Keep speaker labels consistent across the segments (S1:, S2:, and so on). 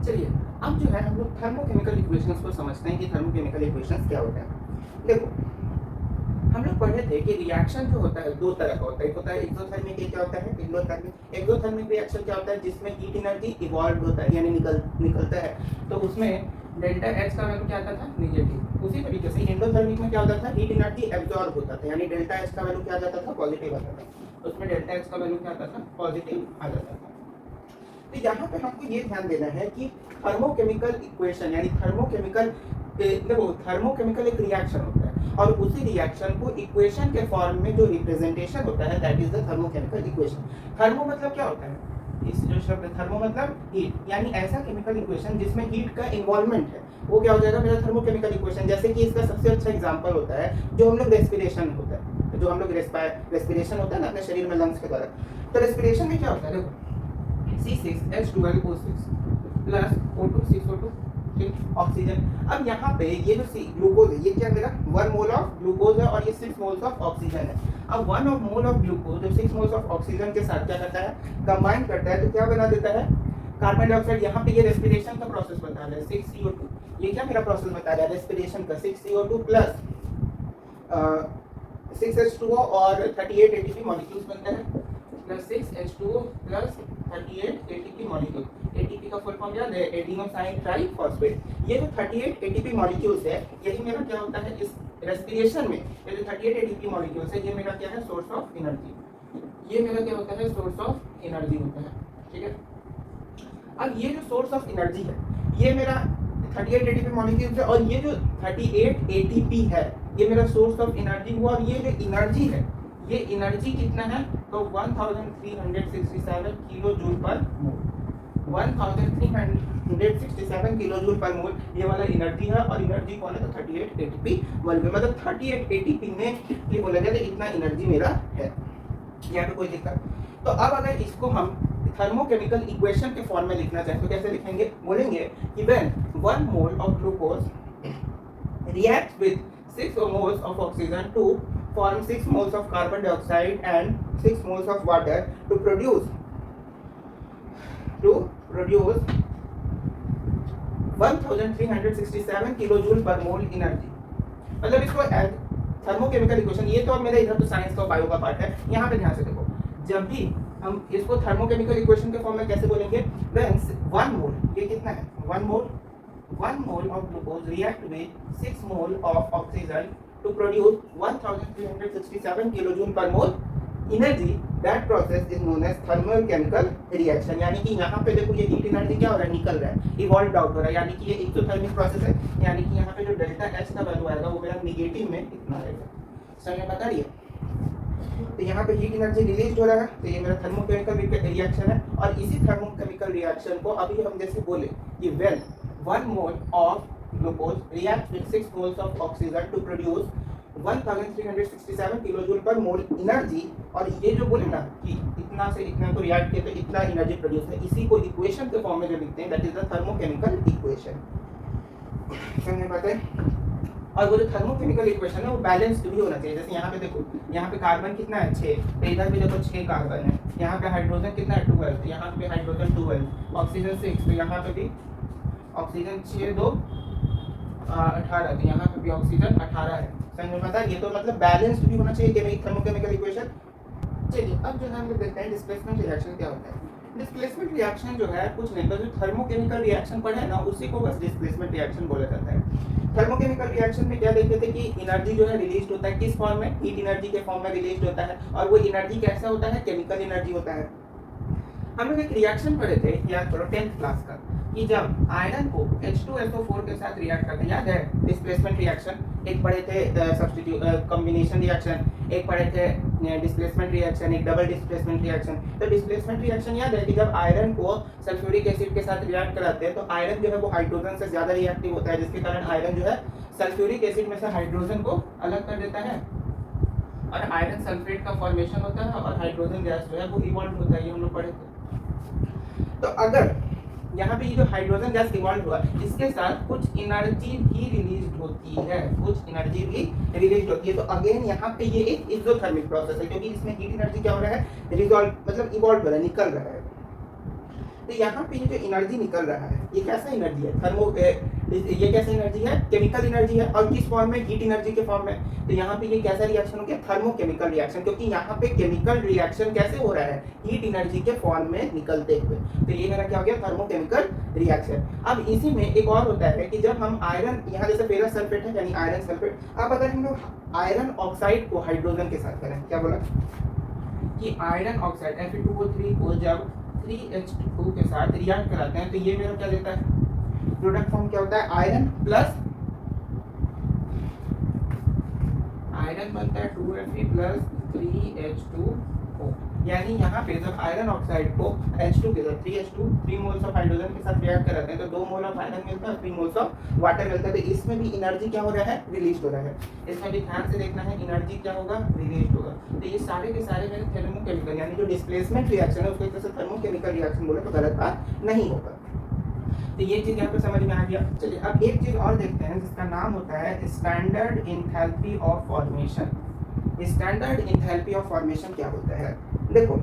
S1: चलिए अब जो है हम लोग थर्मोकेमिकल इक्वेशंस को समझते हैं कि थर्मोकेमिकल इक्वेशंस क्या होता है। देखो हम लोग पढ़े थे कि रिएक्शन जो होता है दो तरह का होता है, एक होता है एक्सोथर्मिक, एक क्या होता है एंडोथर्मिक। एक्सोथर्मिक रिएक्शन क्या होता है जिसमें हीट एनर्जी इवॉल्व होता है यानी निकलता है, तो उसमें डेल्टा एच का वैल्यू क्या आता था नेगेटिव। उसी तरीके से एंडोथर्मिक में क्या होता था हीट एनर्जी एब्जॉर्ब होता था यानी डेल्टा एच का वैल्यू क्या आ जाता था पॉजिटिव आता था, उसमें डेल्टा एच का वैल्यू क्या आता था पॉजिटिव आ जाता था। तो यहाँ पे हमको ये ध्यान देना है कि थर्मोकेमिकल इक्वेशन यानी थर्मोकेमिकल देखो थर्मोकेमिकल एक रिएक्शन होता है और उसी रिएक्शन को इक्वेशन के फॉर्म में जो रिप्रेजेंटेशन होता है that is the thermochemical equation. Thermo मतलब क्या होता है, इस जो शब्द थर्मो मतलब हीट यानी ऐसा केमिकल इक्वेशन जिसमें हीट का इन्वॉल्वमेंट है वो क्या हो जाएगा मेरा थर्मोकेमिकल इक्वेशन। जैसे कि इसका सबसे अच्छा एग्जांपल होता है जो हम लोग रेस्पिरेशन होता है, जो हम लोग रेस्पिरेशन होता है ना अपने शरीर में लंग्स के द्वारा। तो रेस्पिरेशन में क्या होता है देखो C6H12O6 प्लस O2 6O2 ठीक ऑक्सीजन। अब यहाँ पे ये जो ग्लूकोज है ये क्या मेरा 1 मोल ऑफ ग्लूकोज है और ये 6 मोल्स ऑफ ऑक्सीजन है। अब 1 मोल ऑफ ग्लूकोज जो 6 मोल्स ऑफ ऑक्सीजन के साथ क्या करता है कंबाइन करता है तो क्या बना देता है कार्बन डाइऑक्साइड। यहाँ पे ये रेस्पिरेशन का प्रोसेस बता रहा है 6CO2, ये क्या मेरा प्रोसेस बता रहा है रेस्पिरेशन का 6CO2 प्लस 6H2O और 38 ATP मॉलिक्यूल्स बनता है plus 6H2O plus 38 ATP molecule. ATP का फुल फॉर्म याद है एडिनोसाइन ट्राइफॉस्फेट। ये जो 38 ATP मॉलिक्यूल्स है यही मेरा क्या होता है इस रेस्पिरेशन में ये जो 38 ATP मॉलिक्यूल्स है ये मेरा क्या है सोर्स ऑफ एनर्जी, ये मेरा क्या होता है सोर्स ऑफ एनर्जी होता है ठीक है। अब ये जो सोर्स ऑफ एनर्जी है ये मेरा 38 ATP मॉलिक्यूल्स है और ये जो 38 ATP है ये मेरा सोर्स ऑफ एनर्जी हुआ और ये जो एनर्जी है ये एनर्जी कितना है तो 1367 किलो जूल पर मोल। 1367 किलो जूल पर मोल ये वाला एनर्जी है और एनर्जी कौन है तो 38 ATP मॉलिक्यूल मतलब 38 ATP ने ये बोला जाए तो इतना एनर्जी मेरा है। यहाँ पे कोई दिक्कत। तो अब अगर इसको हम थर्मोकेमिकल इक्वेशन के फॉर्म में लिखना चाहें तो कैसे लिखेंगे, बोलेंगे कि when 1 mole of glucose react with 6 moles of oxygen to form 6 moles of carbon dioxide and 6 moles of water to produce 1367 kilojoule पर मोल एनर्जी। मतलब इसको थर्मोकेमिकल इक्वेशन ये तो अब मेरा इधर तो साइंस का बायो का पार्ट है, यहाँ पे ध्यान से देखो जब भी हम इसको थर्मोकेमिकल इक्वेशन के फॉर्म में कैसे बोलेंगे व्हेन 1 मोल ये कितना है 1 mole of glucose react with 6 mole of oxygen to produce 1367 kilojoule per mole energy. That process is known as thermochemical reaction। यानी कि यहाँ पे देखो ये हीट एनर्जी क्या हो रहा है निकल रहा है इवॉल्व आउट हो रहा है यानी कि ये एक्सोथर्मिक प्रोसेस है यानी कि यहाँ पे जो डेल्टा एच का वैल्यू आएगा वो मेरा नेगेटिव में इतना आएगा। समझ में बता रही है। तो यहाँ पे हीट एनर्जी रिलीज हो रहा है तो ये मेरा थर्मोकेमिकल रिएक्शन है और इसी थर्मोकेमिकल रिएक्शन को अभी हम जैसे बोले कि when 1 mole of glucose reacts with 6 moles of oxygen to produce 1367 kilojoule पर मोल एनर्जी। और ये जो बोले ना कि इतना से इतना को रिएक्ट किया तो इतना एनर्जी प्रोड्यूस है इसी को इक्वेशन के फॉर्म में जो लिखते हैं that is the thermochemical equation. समझ में बात है। और वो जो थर्मोकेमिकल इक्वेशन है वो बैलेंस्ड भी होना चाहिए। जैसे यहाँ पे देखो यहाँ पे कार्बन कितना है 6 तो इधर भी देखो 6 कार्बन है, यहाँ पे हाइड्रोजन कितना है 12 तो यहाँ पे हाइड्रोजन 12, ऑक्सीजन 6 तो यहाँ पे भी ऑक्सीजन 6 2 18 तो यहाँ पे भी ऑक्सीजन 18 है। समझ में आता है। ये तो मतलब बैलेंस्ड भी होना चाहिए थर्मोकेमिकल इक्वेशन। चलिए अब जो है हम लोग देखते हैं डिस्प्लेसमेंट रिएक्शन क्या होता है। डिस्प्लेसमेंट रिएक्शन जो है कुछ नहीं तो जो थर्मोकेमिकल रिएक्शन पढ़े है ना उसी को बस डिस्प्लेसमेंट रिएक्शन बोला जाता है। थर्मोकेमिकल रिएक्शन में क्या देखते थे कि एनर्जी जो है रिलीज होता है किस फॉर्म में हीट एनर्जी के फॉर्म में रिलीज होता है और वो एनर्जी कैसा होता है केमिकल एनर्जी होता है। हम लोग एक रिएक्शन पढ़े थे याद करो 10th क्लास का कि जब आयरन को H2SO4 के साथ रिएक्ट करते याद है डिस्प्लेसमेंट रिएक्शन। एक पढ़े थे सब्स्टिट्यूट कॉम्बिनेशन रिएक्शन, एक पढ़े थे डिस्प्लेसमेंट रिएक्शन, एक डबल डिस्प्लेसमेंट रिएक्शन। तो डिस्प्लेसमेंट रिएक्शन याद है कि जब आयरन को सल्फ्यूरिक एसिड के साथ रिएक्ट कराते हैं तो आयरन जो है वो हाइड्रोजन से ज्यादा रिएक्टिव होता है जिसके कारण आयरन जो है सल्फ्यूरिक एसिड में से हाइड्रोजन को अलग कर देता है और आयरन सल्फेट का फॉर्मेशन होता है और हाइड्रोजन गैस जो है वो इवॉल्व होता है, ये हम लोग पढ़े थे। तो अगर यहाँ पे ये जो हाइड्रोजन गैस इवॉल्व हुआ इसके साथ कुछ एनर्जी भी रिलीज होती है, कुछ एनर्जी भी रिलीज होती है। तो अगेन यहाँ पे ये एक एक्सोथर्मिक प्रोसेस है क्योंकि इसमें हीट एनर्जी क्या हो रहा है रिजॉल्व मतलब इवॉल्व हो रहा है निकल रहा है। तो यहाँ पे ये जो एनर्जी निकल रहा है ये कैसा एनर्जी है? ये कैसा एनर्जी है? केमिकल एनर्जी है। और किस फॉर्म में? हीट एनर्जी के फॉर्म में। तो यहाँ पे ये कैसा रिएक्शन हो गया? थर्मोकेमिकल रिएक्शन, क्योंकि यहाँ पे केमिकल रिएक्शन कैसे हो रहा है? हीट एनर्जी के फॉर्म में निकलते हुए। तो ये मेरा क्या हो गया? Thermochemical reaction. अब इसी में एक और होता है कि जब हम आयरन, यहाँ जैसे फेरस सल्फेट है यानी आयरन सल्फेट, अब अगर हम लोग आयरन ऑक्साइड को हाइड्रोजन के साथ करें, क्या बोला कि आयरन ऑक्साइड Fe2O3 को जब 3H2 के साथ रिएक्ट कराते हैं तो ये मेरा क्या देता है? प्रोडक्ट फॉर्म क्या होता है? आयरन प्लस आयरन बनता है 2Fe प्लस 3H2O। यानी यहाँ पे जब आयरन ऑक्साइड को H2 के साथ 3 मोल्स ऑफ हाइड्रोजन के साथ रिएक्ट कराते हैं तो 2 मोल ऑफ आयरन मिलता है, 3 मोल्स ऑफ वाटर मिलता है। तो इसमें भी एनर्जी क्या हो रहा है? रिलीज हो रहा है। इसमें भी ध्यान से देखना है, एनर्जी क्या होगा? रिलीज होगा। तो ये सारे के सारे मेरे थर्मोकेमिकल यानी जो डिस्प्लेसमेंट रिएक्शन है उसको एक तरह से थर्मोकेमिकल रिएक्शन बोले तो गलत बात नहीं होगा। तो ये चीज यहाँ पे समझ में आ गया। चलिए अब एक चीज और देखते हैं जिसका नाम होता है standard enthalpy of formation. Standard enthalpy of formation क्या होता है? देखो,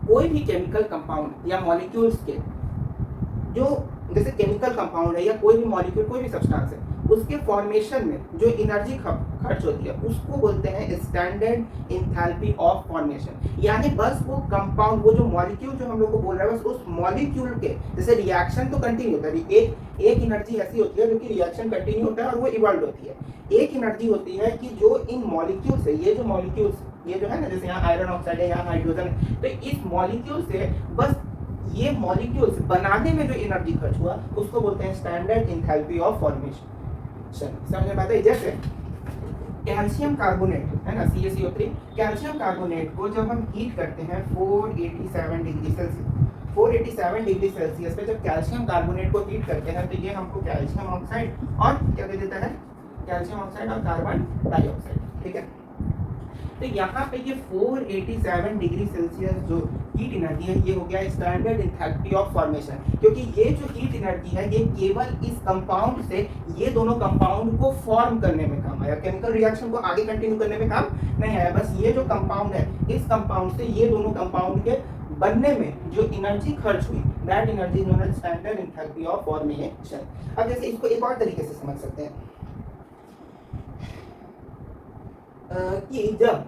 S1: कोई भी केमिकल कंपाउंड या मॉलिक्यूल्स के जो जैसे केमिकल कंपाउंड है या कोई भी मॉलिक्यूल, कोई भी सब्सटेंस है, उसके फॉर्मेशन में जो एनर्जी खर्च होती है उसको बोलते हैं स्टैंडर्ड एंथैल्पी ऑफ फॉर्मेशन। यानी बस वो कंपाउंड, वो जो मॉलिक्यूल जो हम लोग को बोल रहा है, बस उस मॉलिक्यूल के जैसे रिएक्शन तो कंटिन्यू होता है, एक एनर्जी ऐसी होती है जो कि रिएक्शन कंटिन्यू होता है और वो इवॉल्व होती है। एक एनर्जी होती है कि जो इन मॉलिक्यूल से, ये जो मॉलिक्यूल्स, ये जो है ना, जैसे यहाँ आयरन ऑक्साइड है, यहाँ हाइड्रोजन है, तो इस मॉलिक्यूल से बस ये मॉलिक्यूल्स बनाने में जो एनर्जी खर्च हुआ उसको बोलते हैं स्टैंडर्ड एंथैल्पी ऑफ फॉर्मेशन। समझ में आता है? जैसे कैल्शियम कार्बोनेट है ना, CaCO3, कैल्शियम कार्बोनेट को जब हम हीट करते हैं 487 डिग्री सेल्सियस, 487 डिग्री सेल्सियस पे जब कैल्शियम कार्बोनेट को हीट करते हैं तो ये हमको कैल्शियम ऑक्साइड और क्या दे देता है? कैल्शियम ऑक्साइड और कार्बन डाइऑक्साइड। ठीक है, तो यहाँ पे ये 487 डिग्री सेल्सियस जो हीट एनर्जी है ये हो गया स्टैंडर्ड एंथैल्पी ऑफ फॉर्मेशन, क्योंकि ये जो हीट एनर्जी है ये केवल इस कंपाउंड से ये दोनों कंपाउंड को फॉर्म करने में काम आया, केमिकल रिएक्शन को आगे कंटिन्यू करने में काम नहीं आया। बस ये जो कंपाउंड है, इस कंपाउंड से ये दोनों कंपाउंड के बनने में जो एनर्जी खर्च हुई, that energy known as standard enthalpy of formation. अब जैसे इसको एक और तरीके से समझ सकते हैं कि जब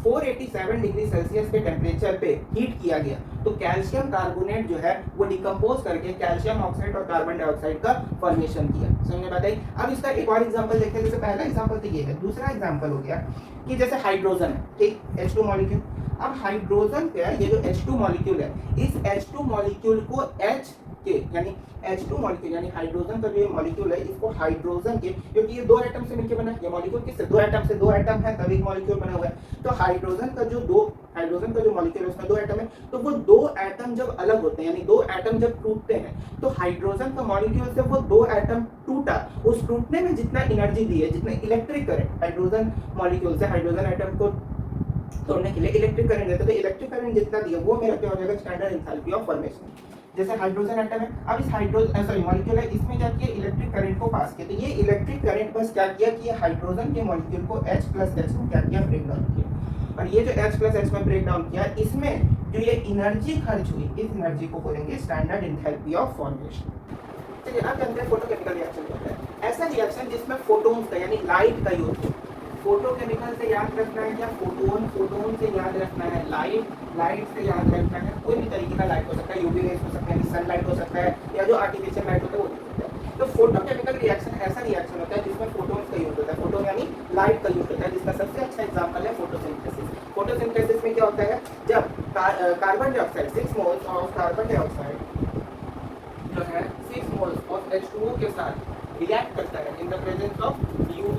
S1: 487 डिग्री सेल्सियस के टेम्परेचर पे हीट किया गया तो कैल्शियम कार्बोनेट जो है वो डिकम्पोज करके कैल्शियम ऑक्साइड और कार्बन डाइऑक्साइड का फॉर्मेशन किया। समझ में बताइए? अब इसका एक और एग्जांपल देखते हैं। जैसे पहला एग्जांपल तो ये है, दूसरा एग्जांपल हो गया कि जैसे हाइड्रोजन है, ठीक, H2 मॉलिक्यूल। अब हाइड्रोजन का ये जो H2 मॉलिक्यूल है, इस H2 मॉलिक्यूल को H के यानी H2 मॉलिक्यूल यानी हाइड्रोजन का जो मॉलिक्यूल है इसको हाइड्रोजन के, क्योंकि ये दो एटम से मिलकर बना है, ये मॉलिक्यूल किससे? दो एटम से, दो एटम है तभी मॉलिक्यूल बना हुआ है। तो हाइड्रोजन का जो मॉलिक्यूल है उसमें दो एटम है, तो वो दो एटम जब अलग होते हैं यानी दो एटम जब टूटते हैं तो हाइड्रोजन का मॉलिक्यूल से वो दो एटम टूटा, उस टूटने में जितना एनर्जी दी है, जितना इलेक्ट्रिक करंट हाइड्रोजन मॉलिक्यूल से हाइड्रोजन एटम को तोड़ने के लिए इलेक्ट्रिक करंट देता है, तो इलेक्ट्रिक करंट जितना दिया वो मेरा क्या हो जाएगा? Standard enthalpy of formation. जैसे हाइड्रोजन एटम है, अब इस मॉलिक्यूल है, इसमें क्या किया? इलेक्ट्रिक करंट को पास किया। तो ये इलेक्ट्रिक करंट बस क्या किया कि हाइड्रोजन के मॉलिक्यूल को H+H में क्या किया? ब्रेक डाउन किया। और ये जो H+H में ब्रेक डाउन किया, इसमें जो ये एनर्जी खर्च हुई, इस एनर्जी को बोलेंगे स्टैंडर्ड एंथैल्पी ऑफ फॉर्मेशन। चलिए अब जानते हैं फोटोकेमिकल रिएक्शन क्या होता है। ऐसा रिएक्शन जिसमें फोटोन्स का यानी लाइट का यूज हो। फोटोकेमिकल से याद रखना है या फोटोन से याद रखना है, लाइट से याद रखना है। कोई भी तरीके का लाइट हो सकता है, यूवी रेज हो सकता है, सनलाइट हो सकता है, या जो आर्टिफिशियल लाइट होता है वो हो सकता है। तो फोटोकेमिकल रिएक्शन ऐसा रिएक्शन होता है जिसमें फोटोन्स का यूज होता है, फोटोन यानी लाइट का यूज होता है, जिसका सबसे अच्छा एग्जांपल है फोटोसिंथेसिस। फोटोसिंथेसिस में क्या होता है? जब carbon dioxide 6 moles of carbon dioxide जो है 6 मोल्स ऑफ H2O के साथ रिएक्ट करता है in the presence of UV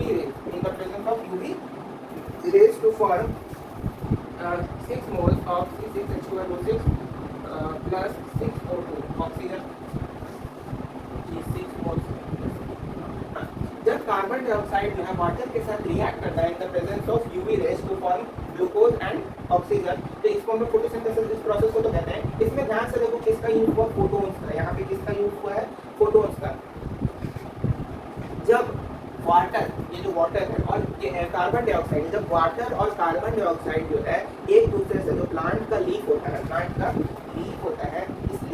S1: rays to form 6 moles of C6H12O6 plus 6O2 oxygen, 6 moles। जब कार्बन डाइऑक्साइड जो है वाटर के साथ रिएक्ट करता है in the presence of UV rays to form glucose and oxygen, तो इसको हम लोग फोटोसिंथेसिस इस प्रोसेस को तो कहते हैं। इसमें ध्यान से देखो किसका यूज हुआ? फोटोन्स का। यहाँ पे किसका यूज हुआ है? फोटोन्स का। जब वाटर, ये जो वाटर है और ये कार्बन डाइऑक्साइड, जब वाटर और कार्बन डाइऑक्साइड जो है एक दूसरे से, जो प्लांट का लीफ होता है, इस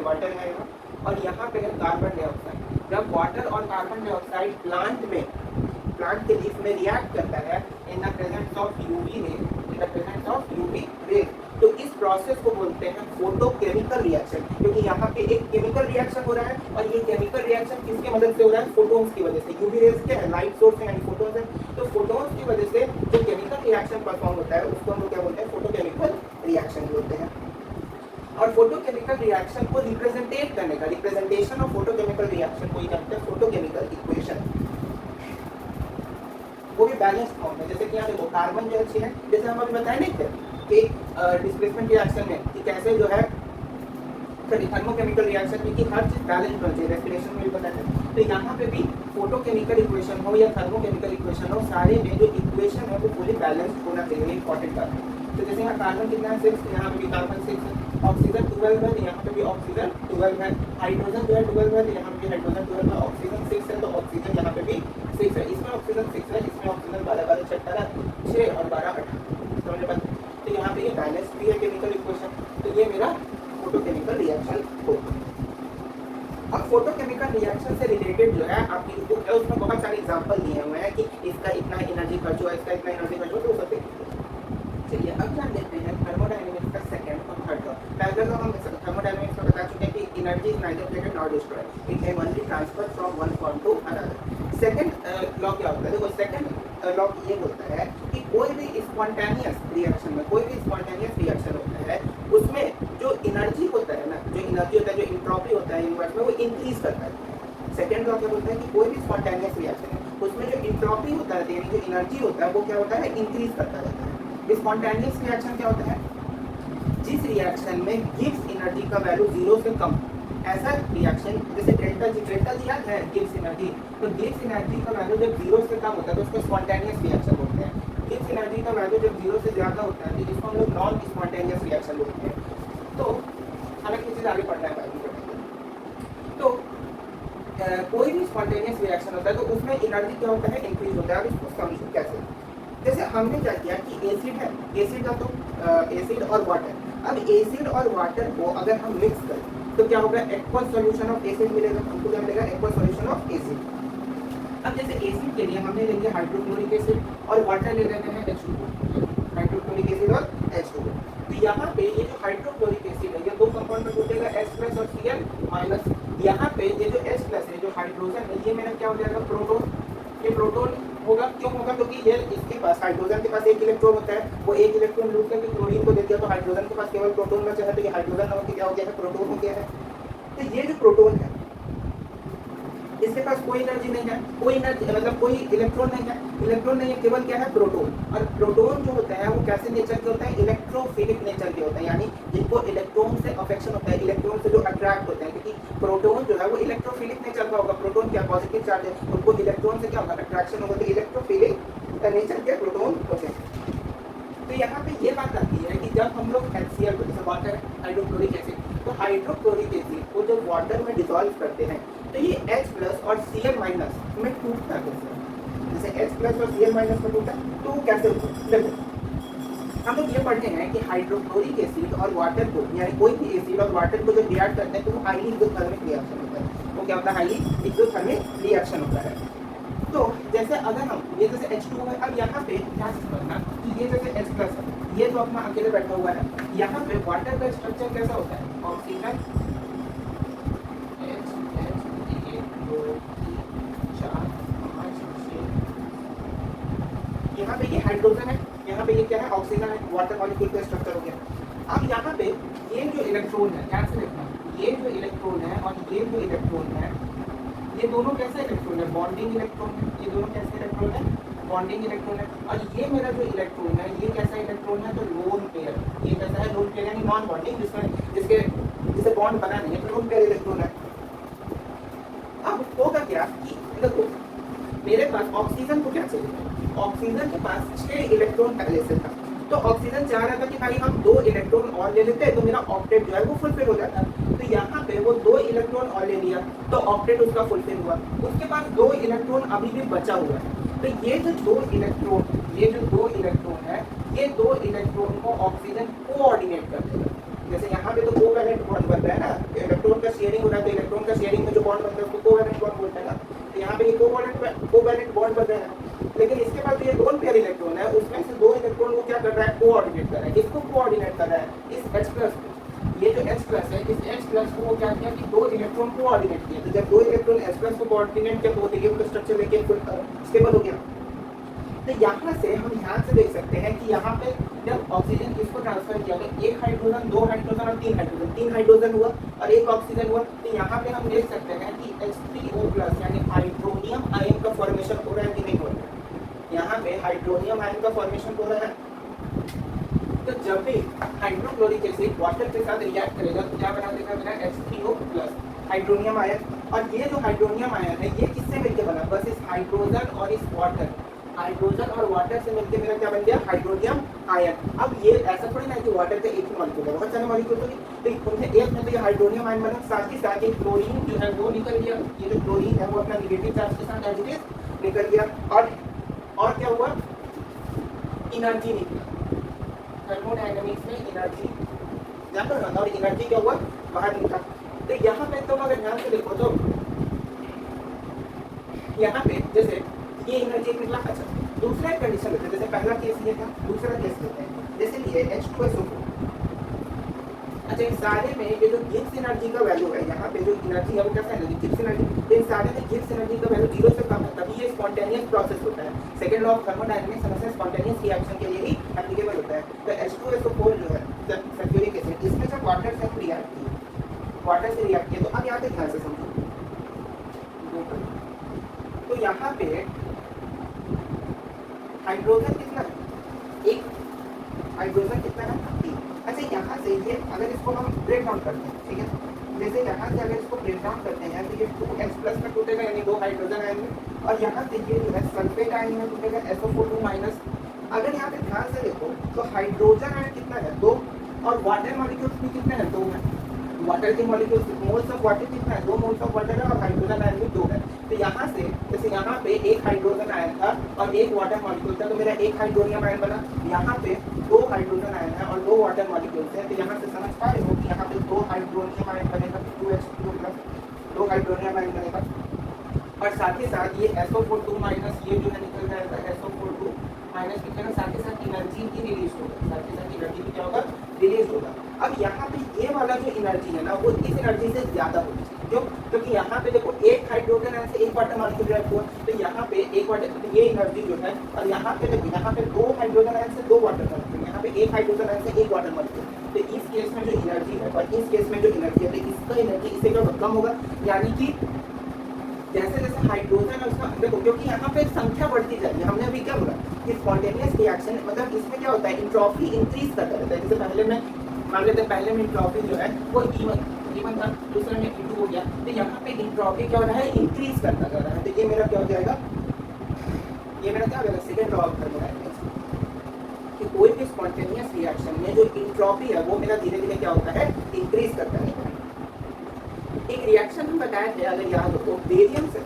S1: है वाटर है यहाँ, और यहाँ पे है कार्बन डाइऑक्साइड। जब वाटर और कार्बन डाइऑक्साइड प्लांट के लीफ में रिएक्ट करता है in the presence of UV rays, तो इस प्रोसेस को बोलते हैं फोटोकेमिकल रिएक्शन, क्योंकि यहाँ पे एक केमिकल रिएक्शन हो रहा है और ये केमिकल रिएक्शन किसके मदद से हो रहा है, फोटोन्स की वजह से। यूवी रेज क्या है, लाइट सोर्स है यानी फोटोन्स है, तो फोटोन्स की वजह से जो केमिकल रिएक्शन परफॉर्म होता है उसको हम लोग क्या बोलते हैं, फोटोकेमिकल रिएक्शन बोलते हैं। और फोटोकेमिकल रिएक्शन को रिप्रेजेंटेट करने का, रिप्रेजेंटेशन ऑफ फोटोकेमिकल रिएक्शन को ही कहते हैं फोटोकेमिकल इक्वेशन, वो भी बैलेंस फॉर्म में। जैसे कि यहाँ देखो कार्बन जो अच्छी है, जैसे हम अभी बताए नहीं थे कि डिस्प्लेसमेंट रिएक्शन में कि कैसे जो है थर्मोकेमिकल रिएक्शन में कि हर चीज बैलेंस होनी चाहिए, रेस्पिरेशन में भी बताया था। तो यहाँ पे भी फोटोकेमिकल इक्वेशन हो या थर्मोकेमिकल इक्वेशन हो, सारे में जो इक्वेशन है वो पूरी बैलेंस होना चाहिए, इंपॉर्टेंट बात है। तो जैसे यहाँ कार्बन कितना है 6, यहाँ पे भी कार्बन 6 है, ऑक्सीजन 12 है, यहाँ पे भी ऑक्सीजन 12 है, हाइड्रोजन जो है 12 है, यहाँ पे भी हाइड्रोजन 12 है, ऑक्सीजन 6 है, तो ऑक्सीजन यहाँ पे भी 6 है, इसमें ऑक्सीजन 6 है, इसमें ऑक्सीजन 12 6 और 12 8, समझ में? तो यहाँ पे ये बैलेंस भी है केमिकल इक्वेशन। तो ये मेरा फोटोकेमिकल रिएक्शन होगा। अब फोटोकेमिकल रिएक्शन से रिलेटेड जो है आपकी बुक है उसमें बहुत सारे एग्जांपल दिए हुए हैं कि इसका इतना एनर्जी खर्च हुआ, इसका इतना एनर्जी खर्च हुआ, तो सब देखिए। चलिए अब जान लेते हैं थर्मोडायनामिक्स का सेकंड और थर्ड लॉ। पहले तो हम थर्मोडायनामिक्स में बता चुके हैं कि energy is neither created nor destroyed, it can only transfer from one form to another. Second law क्या होता है, देखो सेकंड लॉ ये बोलता है कि कोई भी स्पॉन्टेनियस रिएक्शन में, कोई भी स्पॉन्टेनियस रिएक्शन होता है उसमें जो एनर्जी होता है ना, जो एनर्जी होता है, जो एंट्रोपी होता है यूनिवर्स में, वो इंक्रीज करता है। सेकंड लॉ क्या बोलता है कि कोई भी स्पॉन्टेनियस रिएक्शन है उसमें जो एंट्रोपी होता है यानी जो एनर्जी होता है वो क्या होता है, इंक्रीज करता रहता है। स्पॉन्टेनियस रिएक्शन क्या होता है, जिस रिएक्शन में गिब्स एनर्जी का वैल्यू 0 से कम, ऐसा रिएक्शन जैसे डेल्टा जी याद है गिब्स एनर्जी, तो गिब्स एनर्जी का वैल्यू जब 0 से कम होता है तो उसको स्पॉन्टेनियस रिएक्शन बोलते हैं। गिब्स एनर्जी का वैल्यू जब 0 से ज़्यादा होता है तो इसको हम लोग नॉन स्पॉन्टेनियस रिएक्शन बोलते हैं। तो अलग चीज़ आगे पढ़ना है तो कोई भी स्पॉन्टेनियस रिएक्शन होता है तो उसमें एनर्जी क्या होता है, इंक्रीज होता है। अब इसको समझो कैसे। जैसे हमने क्या किया कि एसिड है, एसिड का तो एसिड और वाटर, अब एसिड और वाटर को अगर हम मिक्स करें तो क्या होगा, एक्वस सॉल्यूशन ऑफ एसिड मिलेगा, हमको क्या मिलेगा, एक्वस सॉल्यूशन ऑफ एसिड। अब जैसे एसिड के लिए हमने ले लिया हाइड्रोक्लोरिक एसिड और वाटर ले लेते हैं H2O, हाइड्रोक्लोरिक एसिड और H2O। तो यहाँ पे ये जो हाइड्रोक्लोरिक एसिड है ये दो कंपाउंड में टूटेगा, H+ और Cl-। यहाँ पे ये जो H+ है, जो हाइड्रोजन है, ये मेरा क्या हो जाएगा, प्रोटॉन। ये प्रोटॉन होगा, क्यों होगा, क्योंकि ये इसके पास, हाइड्रोजन के पास एक इलेक्ट्रॉन होता है, वो एक इलेक्ट्रॉन लूट करके क्लोरीन को दे दिया, तो हाइड्रोजन के पास केवल प्रोटॉन बचा है, तो ये हाइड्रोजन नाम के क्या हो गया है, प्रोटॉन हो गया है। तो ये जो प्रोटॉन है इसके पास कोई एनर्जी नहीं है, कोई एनर्जी मतलब कोई इलेक्ट्रॉन नहीं है, इलेक्ट्रॉन नहीं है, केवल क्या है, प्रोटॉन। और प्रोटॉन जो होता है वो कैसे नेचर के होता है, इलेक्ट्रोफिलिक नेचर के होता है, यानी जिनको इलेक्ट्रॉन से अफेक्शन होता है, इलेक्ट्रॉन से जो अट्रैक्ट होते हैं, क्योंकि प्रोटॉन जो है वो इलेक्ट्रोफिलिक नेचर का होगा। प्रोटॉन क्या पॉजिटिव चार्ज है, उनको इलेक्ट्रॉन से क्या होगा, अट्रैक्शन होगा, तो इलेक्ट्रोफिलिक नेचर के प्रोटॉन होते हैं। तो यहाँ पे ये बात आती है कि जब हम लोग HCl को, जैसे वाटर है, हाइड्रोक्लोरिक एसिड, तो हाइड्रोक्लोरिक एसिड को जब वाटर में डिसॉल्व करते हैं तो ये H+ और Cl- में टूटता है। जैसे H+ और Cl- में टूटता है तो वो कैसे होता है, देखो हम लोग ये पढ़ते हैं कि हाइड्रोक्लोरिक एसिड और वाटर को, यानी कोई भी एसिड और वाटर को जब रिएक्ट करते हैं तो वो हाईली एक्सोथर्मिक रिएक्शन होता है। वो क्या होता है, हाईली एक्सोथर्मिक रिएक्शन होता है। तो जैसे अगर हम ये जैसे H2 है, अब यहाँ पे क्या समझना कि ये जैसे H+ है, ये तो अपना अकेले बैठा हुआ है, यहाँ पे वाटर का स्ट्रक्चर कैसा होता है, ऑक्सीजन H H 1 2 3 4 5 6, यहाँ पे ये हाइड्रोजन है, यहाँ पे ये क्या है, ऑक्सीजन है, वाटर मॉलिक्यूल का स्ट्रक्चर हो गया। अब यहाँ पे ये जो इलेक्ट्रॉन है, ध्यान से देखना, ये जो इलेक्ट्रॉन है और ये जो इलेक्ट्रॉन है, ये दोनों कैसे इलेक्ट्रॉन है, बॉन्डिंग इलेक्ट्रॉन है, ये दोनों कैसे इलेक्ट्रॉन है, बॉन्डिंग इलेक्ट्रॉन है। और ये मेरा जो इलेक्ट्रॉन है ये कैसा इलेक्ट्रॉन है, तो लोन पेयर। ये कैसा है, लोन पेयर यानी नॉन बॉन्डिंग, जिससे बॉन्ड बना नहीं है, तो लोन पेयर इलेक्ट्रॉन है। अब होगा क्या कि देखो मेरे पास ऑक्सीजन को क्या चाहिए, ऑक्सीजन के पास 6 इलेक्ट्रॉन पहले से था, तो ऑक्सीजन चाह रहा था कि भाई हम 2 इलेक्ट्रॉन और ले लेते हैं तो मेरा ऑक्टेट जो है वो फुलफिल हो जाता। तो यहाँ पे वो 2 इलेक्ट्रॉन और ले लिया तो ऑक्टेट उसका फुलफिल हुआ। उसके पास 2 इलेक्ट्रॉन अभी भी बचा हुआ है, तो ये जो 2 इलेक्ट्रॉन है, ये 2 इलेक्ट्रॉन को ऑक्सीजन कोऑर्डिनेट कर देगा। जैसे यहाँ पे तो कोवैलेंट बॉन्ड बन रहा है ना, इलेक्ट्रॉन का शेयरिंग हो रहा है, तो इलेक्ट्रॉन का शेयरिंग में जो बॉन्ड बनता है उसको कोवैलेंट बॉन्ड बोलते हैं ना। तो यहाँ पे ये कोवैलेंट बॉन्ड बन रहा है, लेकिन इसके बाद ये लोन पेयर इलेक्ट्रॉन है, उसमें से दो इलेक्ट्रॉन को क्या कर रहा है, कोऑर्डिनेट कर रहा है। किसको कोऑर्डिनेट कर रहा है, इस H प्लस को। ये जो H प्लस है, इस H प्लस को वो क्या किया कि दो इलेक्ट्रॉन कोऑर्डिनेट किया। तो जब दो इलेक्ट्रॉन H प्लस को कोऑर्डिनेट किया तो देखिए उसका स्ट्रक्चर लेके स्टेबल हो गया। तो यहाँ से हम ध्यान से देख सकते हैं कि यहाँ पे जब ऑक्सीजन किसको ट्रांसफर किया तो एक हाइड्रोजन, दो हाइड्रोजन और तीन हाइड्रोजन हुआ और एक ऑक्सीजन हुआ। तो यहाँ पे हम देख सकते हैं कि H3O+ यानी हाइड्रोनियम आयन का फॉर्मेशन हो रहा है कि नहीं हो रहा है। यहाँ पे हाइड्रोनियम आयन का फॉर्मेशन हो रहा है। तो जब भी हाइड्रोक्लोरिक एसिड वाटर के साथ रिएक्ट करेगा तो क्या बना देगा मेरा H3O+ हाइड्रोनियम आयन। और ये जो हाइड्रोनियम आयन है ये किससे मिलकर बना, बस इस हाइड्रोजन और इस वाटर, हाइड्रोजन और वाटर से मिलकर मेरा क्या बन गया, हाइड्रोनियम आयन। अब ये ऐसा थोड़ी ना है कि वाटर का एक ही मॉलिक्यूल है, बहुत सारे मॉलिक्यूल होंगे, तो उनमें एक में तो ये हाइड्रोनियम आयन बना, साथ ही साथ एक क्लोरीन जो है वो निकल गया। ये जो क्लोरीन है वो अपना नेगेटिव चार्ज के साथ एज इट इज निकल गया। और क्या हुआ, एनर्जी निकला। थर्मोडायनामिक्स में एनर्जी जानते हो ना, और एनर्जी क्या हुआ, बाहर निकला। तो यहाँ पे तुम अगर ध्यान से देखो तो यहाँ पे जैसे ये एनर्जी निकला। अच्छा, दूसरा कंडीशन लेते हैं, जैसे पहला केस ये था, दूसरा केस लेते हैं, जैसे ये H2SO4। अच्छा, इन सारे में ये जो गिब्स एनर्जी का वैल्यू है, यहाँ पे जो एनर्जी है वो कैसा है, गिब्स एनर्जी, इन सारे में गिब्स एनर्जी का वैल्यू 0 से कम है, तभी ये स्पॉन्टेनियस प्रोसेस होता है। सेकंड लॉ ऑफ थर्मोडायनामिक्स हमेशा स्पॉन्टेनियस रिएक्शन के लिए ही एप्लीकेबल होता है। तो H2SO4 जो है सल्फ्यूरिक एसिड, इसमें जब वाटर से रिएक्ट किया, वाटर से रिएक्ट किया, तो अब यहाँ पे ध्यान से समझो। तो यहाँ पे हाइड्रोजन कितना है, एक हाइड्रोजन कितना है, तीन। अच्छा, यहाँ से ये अगर इसको हम ब्रेक डाउन करते हैं, ठीक है, जैसे यहाँ से अगर इसको ब्रेक डाउन करते हैं तो ये 2H+ में टूटेगा, यानी दो हाइड्रोजन आयन में, और यहाँ से ये जो है सल्फेट आयन में टूटेगा, SO4 - अगर यहाँ पे ध्यान से देखो तो हाइड्रोजन आयन कितना है, 2, और वाटर मॉलिक्यूल्स भी कितने हैं, 2 है। वाटर के मॉलिक्यूल्स, मोल्स ऑफ वाटर कितना है, 2 मोल्स ऑफ वाटर है, और हाइड्रोजन आयन भी 2 है। तो यहाँ से जैसे यहाँ पे एक हाइड्रोजन आयन था और एक वाटर मॉलिक्यूल था, तो मेरा एक हाइड्रोनियम आयन बना। यहाँ पे 2 हाइड्रोजन आयन है और 2 वाटर मॉलिक्यूल्स हैं, तो यहाँ से समझ पा रहे हो कि यहाँ पे 2 हाइड्रोनियम आयन बनेगा, 2H2O+, 2 हाइड्रोनियम आयन बनेगा। और साथ ही साथ ये SO4 - ये जो है निकल जाएगा, SO4 - कितना, साथ ही साथ एनर्जी भी रिलीज होगा, साथ ही साथ एनर्जी भी क्या होगा, रिलीज होगा। अब यहाँ पे ये वाला जो एनर्जी है ना, वो इस एनर्जी से ज्यादा होगी। क्यों, क्योंकि यहाँ पे देखो एक हाइड्रोजन आयन से एक वाटर मॉलिक्यूल रिएक्ट हुआ, तो यहाँ पे एक वाटर, तो ये एनर्जी जो है, और यहाँ पे देखो, यहाँ पे 2 हाइड्रोजन आयन से 2 वाटर मॉलिक्यूल, यहाँ पे एक हाइड्रोजन आयन से एक वाटर मॉलिक्यूल। तो इस केस में जो एनर्जी है और इस केस में जो एनर्जी है, तो इसका एनर्जी इससे क्या कम होगा, यानी कि जैसे जैसे हाइड्रोजन है उसका देखो, क्योंकि यहाँ पे संख्या बढ़ती जाएगी। हमने अभी क्या बोला कि स्पॉन्टेनियस रिएक्शन मतलब इसमें क्या होता है, एंट्रोपी इंक्रीज करता रहता है। जैसे पहले में मान लेते हैं, पहले में एंट्रोपी जो है वो इवन था, दूसरे में E2 हो गया, तो यहाँ पे एंट्रोपी क्या हो रहा है, इंक्रीज करता जा रहा है। तो ये मेरा क्या हो जाएगा, ये मेरा क्या हो जाएगा, सेकंड लॉ ऑफ थर्मोडायनामिक्स, कि कोई भी स्पॉन्टेनियस रिएक्शन में जो एंट्रोपी है वो मेरा धीरे धीरे क्या होता है, इंक्रीज करता है। एक रिएक्शन हम बताए थे, अगर याद हो, बेरियम से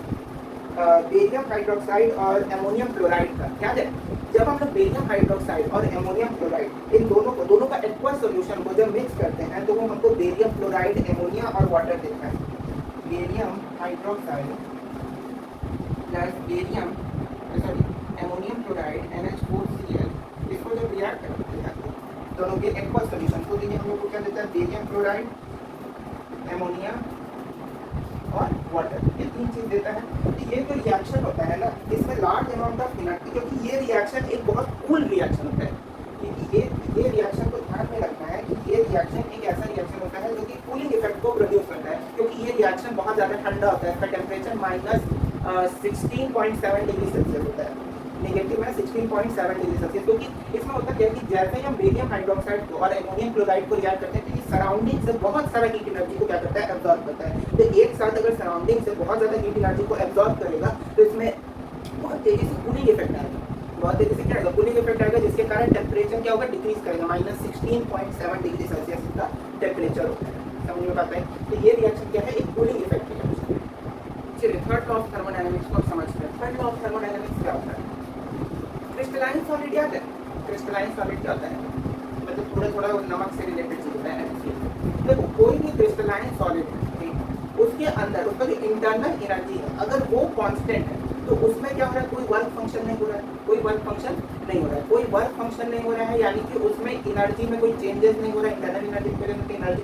S1: बेरियम हाइड्रोक्साइड और एमोनियम क्लोराइड का, याद है, जब हम लोग बेरियम हाइड्रोक्साइड और एमोनियम क्लोराइड इन दोनों का एक्वस सॉल्यूशन को जब मिक्स करते हैं तो वो हमको बेरियम क्लोराइड, एमोनिया और वाटर देता है। Barium hydroxide plus barium ammonium chloride NH4Cl, इसको जब रिएक्ट करते हैं दोनों के एक्वस सॉल्यूशन को, देखिए हम लोग को क्या देता है, बेरियम क्लोराइड, एमोनिया और वाटर, ये 3 चीज देता है। तो ये जो रिएक्शन होता है ना, इसमें लार्ज अमाउंट ऑफ एनर्जी, क्योंकि ये रिएक्शन एक बहुत कूल रिएक्शन होता है। ये रिएक्शन को ध्यान में रखना है कि ये रिएक्शन एक ऐसा रिएक्शन होता है जो कि कूलिंग इफेक्ट को प्रोड्यूस करता है, क्योंकि ये रिएक्शन बहुत ज़्यादा ठंडा होता है, इसका टेम्परेचर -16.7 डिग्री सेल्सियस होता है, नेगेटिव है 16.7 डिग्री सेल्सियस। क्योंकि इसमें होता है कि जैसे ही हम बेरियम हाइड्रोक्साइड को और एमोनियम क्लोराइड को रिएक्ट करते हैं तो ये सराउंडिंग से बहुत सारा हीट एनर्जी को क्या करता है, एब्जॉर्ब करता है। तो एक साथ अगर सराउंडिंग से बहुत ज़्यादा हीट एनर्जी को एब्जॉर्ब करेगा तो इसमें बहुत तेज़ी से कूलिंग इफेक्ट आएगा, बहुत तेज़ी से क्या आएगा, कूलिंग इफेक्ट आएगा, जिसके कारण टेम्परेचर क्या होगा, डिक्रीज करेगा, -16.7 डिग्री सेल्सियस इसका टेम्परेचर होता है। समझ में आता है। तो ये रिएक्शन क्या है, एक कूलिंग इफेक्ट है। चलिए थर्ड लॉ ऑफ थर्मोडायनामिक्स को समझते हैं। थर्ड लॉ ऑफ थर्मोडायनामिक्स क्या होता है, क्रिस्टलाइन सॉलिड याद है, क्रिस्टलाइन सॉलिड क्या होता है, मतलब थोड़ा थोड़ा नमक से रिलेटेड चीज होता है HCl। देखो कोई भी क्रिस्टलाइन सॉलिड है, उसके अंदर उसका जो इंटरनल एनर्जी है अगर वो कांस्टेंट है तो उसमें क्या हो रहा है, कोई वर्क फंक्शन नहीं हो रहा है, कोई वर्क फंक्शन नहीं हो रहा है, कोई वर्क फंक्शन नहीं हो रहा है, यानी कि उसमें एनर्जी में कोई चेंजेस नहीं हो रहा है, इंटरनल एनर्जी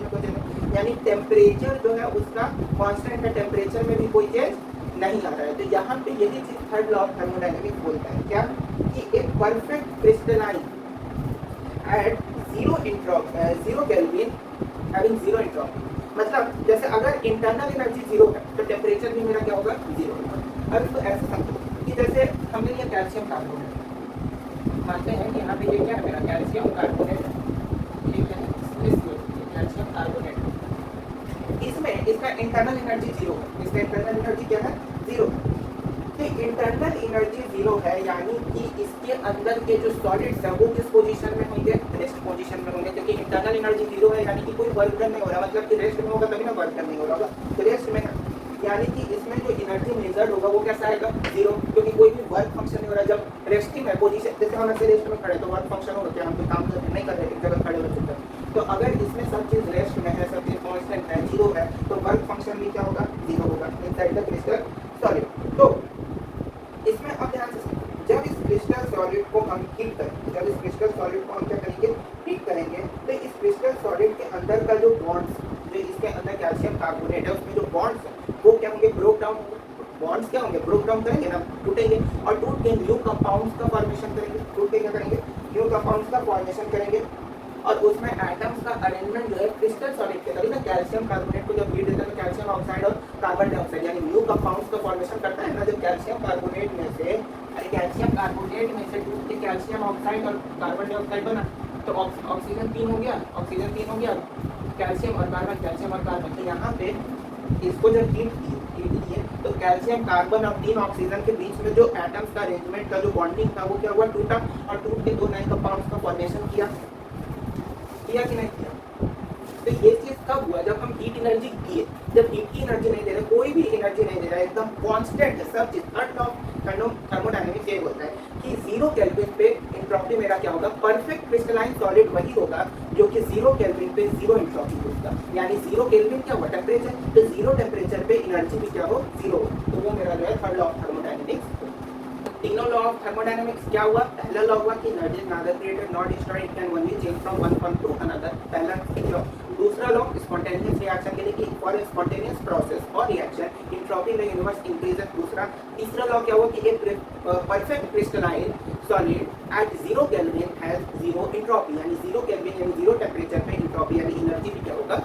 S1: में कोई चेंज, यानी टेम्परेचर जो है उसका कांस्टेंट है, टेम्परेचर में भी कोई चेंज नहीं आ रहा है। तो यहाँ पे यही चीज थर्ड लॉ ऑफ थर्मोडायनेमिक्स बोलता है क्या, कि एक perfect crystalline at zero kelvin having zero entropy, मतलब जैसे अगर इंटरनल एनर्जी जीरो है तो टेम्परेचर भी मेरा क्या होगा, जीरो होगा। अब इसको ऐसे समझो कि जैसे हमने लिया कैल्शियम कार्बोनेट, मानते हैं कि यहाँ पे ये क्या है मेरा कैल्शियम कार्बोनेट, ठीक है, कैल्शियम कार्बोनेट, इसमें इसका इंटरनल एनर्जी जीरो है, इसका इंटरनल एनर्जी क्या है, जीरो है। तो इंटरनल एनर्जी जीरो है, यानी कि इसके अंदर के जो सॉलिड्स है वो किस पोजीशन में होंगे, रेस्ट पोजीशन में होंगे, क्योंकि इंटरनल एनर्जी जीरो है, यानी कि कोई वर्क डन नहीं हो रहा, मतलब कि रेस्ट में होगा तभी ना वर्क डन नहीं हो रहा होगा, तो रेस्ट में, यानी कि इसमें जो एनर्जी मेजर्ड होगा वो कैसा आएगा, जीरो, क्योंकि कोई भी वर्क फंक्शन नहीं हो रहा। जब रेस्टिंग है पोजीशन, जैसे हम ऐसे रेस्ट में खड़े तो वर्क फंक्शन हो रहा है, हम कोई काम नहीं कर रहे, एक जगह खड़े हो चुके हैं, तो अगर इसमें सब चीज रेस्ट में है, सब चीज कांस्टेंट है, जीरो है, तो वर्क फंक्शन भी क्या होगा, जीरो होगा इनसाइड द क्रिस्टल सॉलिड। तो इसमें अब ध्यान से जब इस क्रिस्टल सॉलिड को हम हीट करेंगे, जब इस क्रिस्टल सॉलिड को हम क्या करेंगे, हीट करेंगे, तो इस क्रिस्टल सॉलिड के अंदर का जो बॉन्ड्स, जो इसके अंदर कैल्शियम कार्बोनेट है उसमें जो बॉन्ड्स है वो क्या होंगे, ब्रोक डाउन होंगे, बॉन्ड्स क्या होंगे, ब्रोक डाउन करेंगे ना, टूटेंगे, और टूट के न्यू कंपाउंड्स का फॉर्मेशन करेंगे, टूट के क्या करेंगे, न्यू कंपाउंड्स का फॉर्मेशन करेंगे, और उसमें एटम्स का अरेंजमेंट जो है क्रिस्टल सॉलिड के, तभी ना कैल्शियम कार्बोनेट को जब हीट देते हैं तो कैल्शियम ऑक्साइड और कार्बन डाइऑक्साइड यानी न्यू कंपाउंड्स का फॉर्मेशन करता है ना, जब कैल्शियम कार्बोनेट में से, कैल्शियम कार्बोनेट में से टूट के कैल्शियम ऑक्साइड और कार्बन डाइऑक्साइड बना, तो ऑक्सीजन 3 हो गया, ऑक्सीजन 3 हो गया, कैल्शियम और कार्बन, कैल्शियम और कार्बन, तो यहाँ पे इसको जब हीट किए तो कैल्शियम कार्बन और 3 ऑक्सीजन के बीच में जो एटम्स का अरेंजमेंट का जो बॉन्डिंग था वो क्या हुआ, टूटा, और टूट के 2 नए कंपाउंड्स का फॉर्मेशन किया कि नहीं किया। तो ये चीज कब हुआ, जब हम हीट एनर्जी दिए, जब हीट की एनर्जी नहीं दे रहे, कोई भी एनर्जी नहीं दे रहा है, एकदम कांस्टेंट है सब चीज। थर्ड लॉ ऑफ थर्मोडायनेमिक्स ये बोलता है कि जीरो केल्विन पे एंट्रोपी मेरा क्या होगा, परफेक्ट क्रिस्टलाइन सॉलिड वही होगा जो कि जीरो केल्विन पे जीरो एंट्रोपी होगा, यानी जीरो केल्विन क्या हुआ, टेम्परेचर, तो जीरो टेम्परेचर पे एनर्जी भी क्या हो, जीरो हो, तो वो मेरा जो है थर्ड लॉ ऑफ थर्मोडायनेमिक्स। तीनों लॉ ऑफ थर्मोडायनेमिक्स क्या हुआ, पहला लॉ हुआ कि energy is neither created nor destroyed, it can only change from one form to another, पहला लॉ। दूसरा लॉ स्पॉन्टेनियस रिएक्शन के लिए कि फॉर ए स्पॉन्टेनियस प्रोसेस और reaction entropy in the universe increases, दूसरा। तीसरा लॉ क्या हुआ कि एक perfect crystalline solid at zero kelvin has zero entropy, यानी जीरो केल्विन यानी जीरो टेम्परेचर पे एंट्रोपी यानी एनर्जी भी क्या होगा,